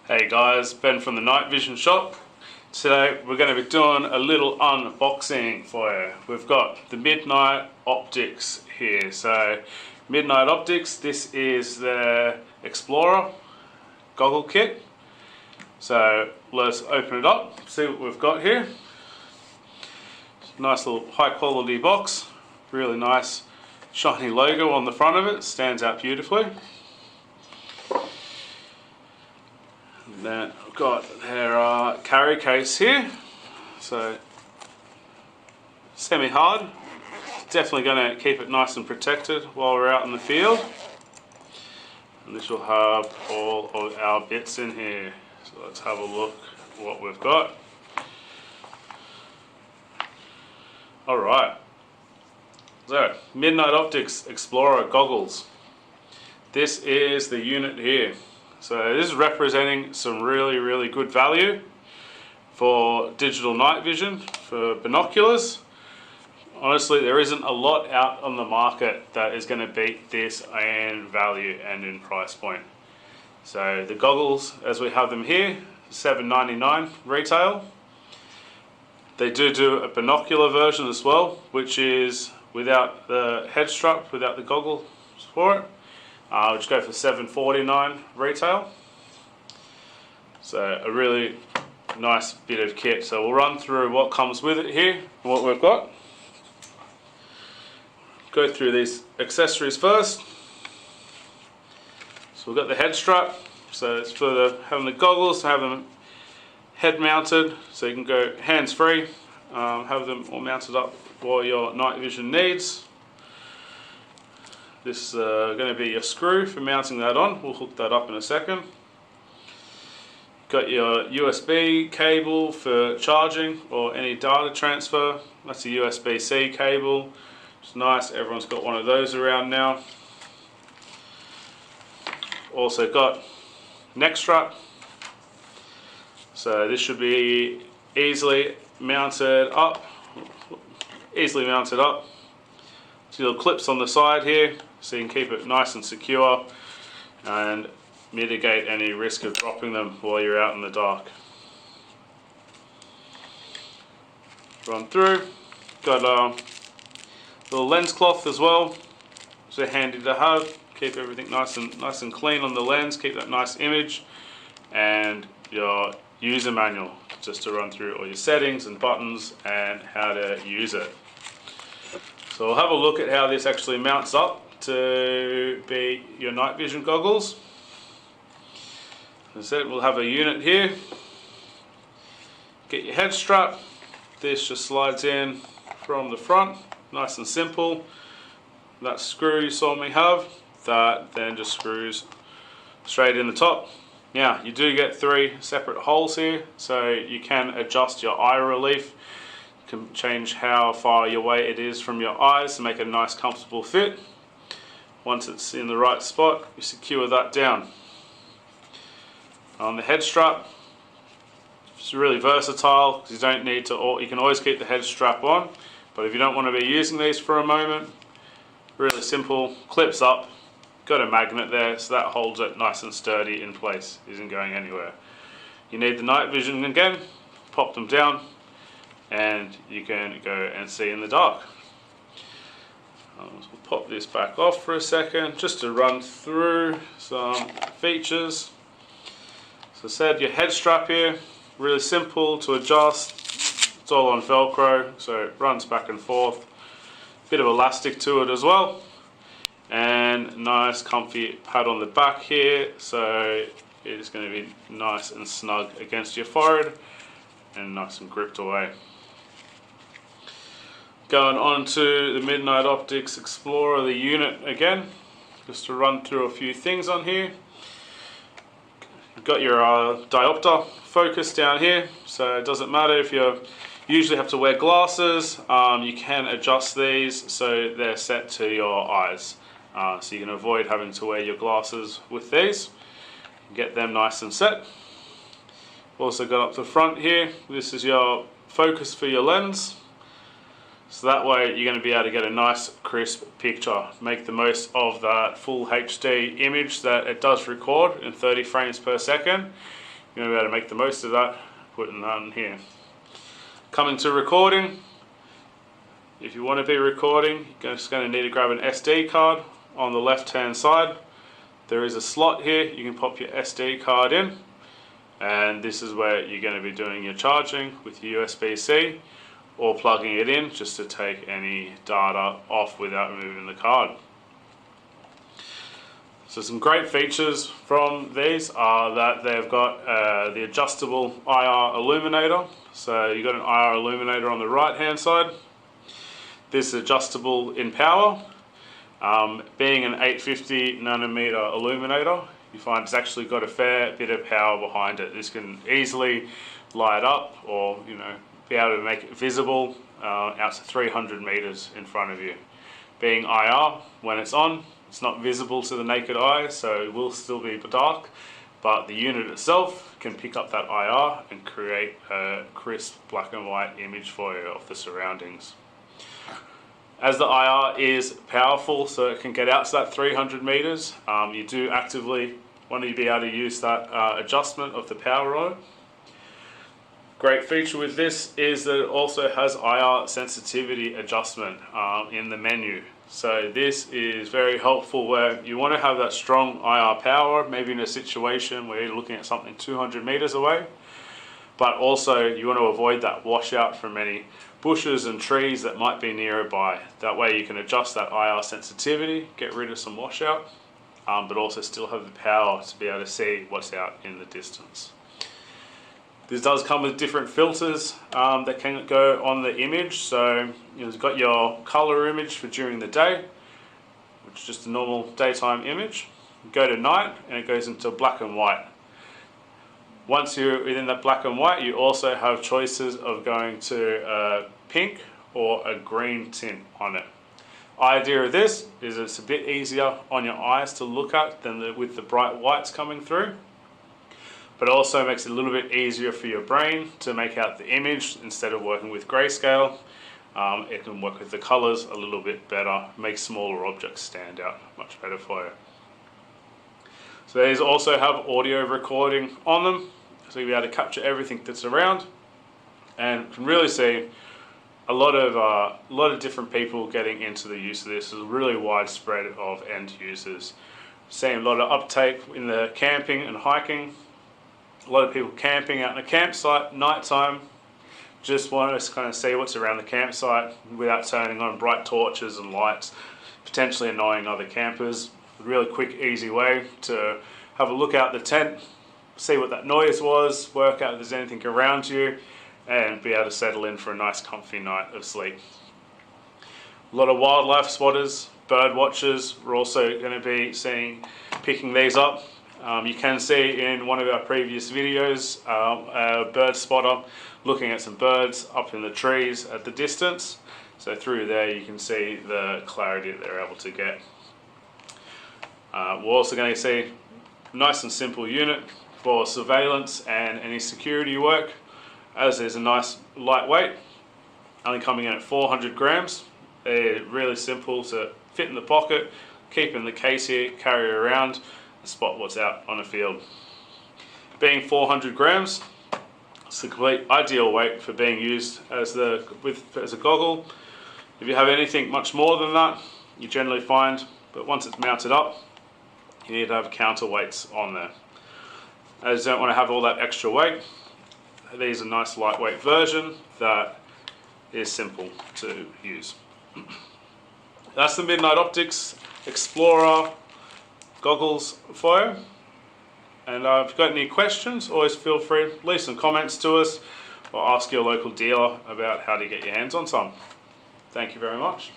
Hey guys, Ben from the Night Vision shop. Today we're going to be doing a little unboxing for you. We've got the Midnight Optics here. So Midnight Optics, this is the Explorer goggle kit. So let's open it up, see what we've got here. Nice little high quality box, really nice shiny logo on the front of it, stands out beautifully. Then I've got their carry case here, so semi-hard, definitely going to keep it nice and protected while we're out in the field. And this will have all of our bits in here, so let's have a look at what we've got. Alright, so Midnight Optics Explorer goggles. This is the unit here. So this is representing some really good value for digital night vision, for binoculars. Honestly, there isn't a lot out on the market that is going to beat this in value and in price point. So the goggles, as we have them here, $7.99 retail. They do a binocular version as well, which is without the head strap, without the goggles for it. Which go for $7.49 retail. So a really nice bit of kit. So we'll run through what comes with it here and what we've got. Go through these accessories first. So we've got the head strap. So it's for having the goggles, to have them head mounted, so you can go hands free, have them all mounted up for your night vision needs. This is going to be your screw for mounting that on. We'll hook that up in a second. Got your USB cable for charging or any data transfer. That's a USB-C cable. It's nice, everyone's got one of those around now. Also got neck strap. So this should be easily mounted up. So little clips on the side here, so you can keep it nice and secure and mitigate any risk of dropping them while you're out in the dark. Run through. Got a little lens cloth as well, so handy to have. Keep everything nice and clean on the lens. Keep that nice image, and your user manual just to run through all your settings and buttons and how to use it. So we'll have a look at how this actually mounts up to be your night vision goggles. As I said, we'll have a unit here. Get your head strap. This just slides in from the front, nice and simple. That screw you saw me have, that then just screws straight in the top. Now you do get 3 separate holes here, so you can adjust your eye relief. Can change how far away it is from your eyes to make it a nice comfortable fit. Once it's in the right spot, you secure that down. On the head strap, it's really versatile because you don't need to, you can always keep the head strap on, but if you don't want to be using these for a moment, really simple, clips up, got a magnet there so that holds it nice and sturdy in place, isn't going anywhere. You need the night vision again, pop them down, and you can go and see in the dark. We'll pop this back off for a second just to run through some features. So I said, your head strap here, really simple to adjust. It's all on Velcro, so it runs back and forth. Bit of elastic to it as well, and nice comfy pad on the back here, so it is going to be nice and snug against your forehead and nice and gripped away. Going on to the Midnight Optics Explorer, the unit again, just to run through a few things on here. You've got your diopter focus down here, so it doesn't matter if you usually have to wear glasses, you can adjust these so they're set to your eyes. So you can avoid having to wear your glasses with these. Get them nice and set. Also got up the front here, this is your focus for your lens. So that way you're going to be able to get a nice crisp picture, make the most of that full HD image that it does record in 30 frames per second. You're going to be able to make the most of that, putting that in here. Coming to recording, if you want to be recording, you're just going to need to grab an SD card on the left hand side. There is a slot here, you can pop your SD card in, and this is where you're going to be doing your charging with your USB-C, or plugging it in just to take any data off without removing the card. So some great features from these are that they've got the adjustable IR illuminator. So you've got an IR illuminator on the right hand side. This is adjustable in power. Being an 850 nanometer illuminator, you find it's actually got a fair bit of power behind it. This can easily light up, or be able to make it visible out to 300 meters in front of you. Being IR, when it's on, it's not visible to the naked eye, so it will still be dark, but the unit itself can pick up that IR and create a crisp black and white image for you of the surroundings. As the IR is powerful, so it can get out to that 300 meters, you do actively want to be able to use that adjustment of the power on it. Great feature with this is that it also has IR sensitivity adjustment in the menu. So this is very helpful where you want to have that strong IR power, maybe in a situation where you're looking at something 200 meters away, but also you want to avoid that washout from any bushes and trees that might be nearby. That way you can adjust that IR sensitivity, get rid of some washout, but also still have the power to be able to see what's out in the distance. This does come with different filters that can go on the image. So you've got your color image for during the day, which is just a normal daytime image. You go to night and it goes into black and white. Once you're within that black and white, you also have choices of going to a pink or a green tint on it. Idea of this is it's a bit easier on your eyes to look at than with the bright whites coming through, but also makes it a little bit easier for your brain to make out the image instead of working with grayscale. It can work with the colors a little bit better, make smaller objects stand out much better for you. So these also have audio recording on them, so you'll be able to capture everything that's around, and you can really see a lot of different people getting into the use of this. There's a really widespread of end users. Seeing a lot of uptake in the camping and hiking. A lot of people camping out in a campsite nighttime, just want to kind of see what's around the campsite without turning on bright torches and lights, potentially annoying other campers. A really quick, easy way to have a look out the tent, see what that noise was, work out if there's anything around you, and be able to settle in for a nice comfy night of sleep. A lot of wildlife spotters, bird watchers, we're also going to be picking these up. You can see in one of our previous videos a bird spotter looking at some birds up in the trees at the distance. So through there you can see the clarity that they're able to get. We're also going to see a nice and simple unit for surveillance and any security work, as there's a nice lightweight, only coming in at 400 grams. They're really simple to fit in the pocket, keep in the case here, carry around, spot what's out on the field. Being 400 grams, it's the complete ideal weight for being used as a goggle. If you have anything much more than that, you generally find, but once it's mounted up, you need to have counterweights on there. As you don't want to have all that extra weight, these are a nice lightweight version that is simple to use. That's the Midnight Optics Explorer goggles for you. And if you've got any questions, always feel free to leave some comments to us or ask your local dealer about how to get your hands on some. Thank you very much.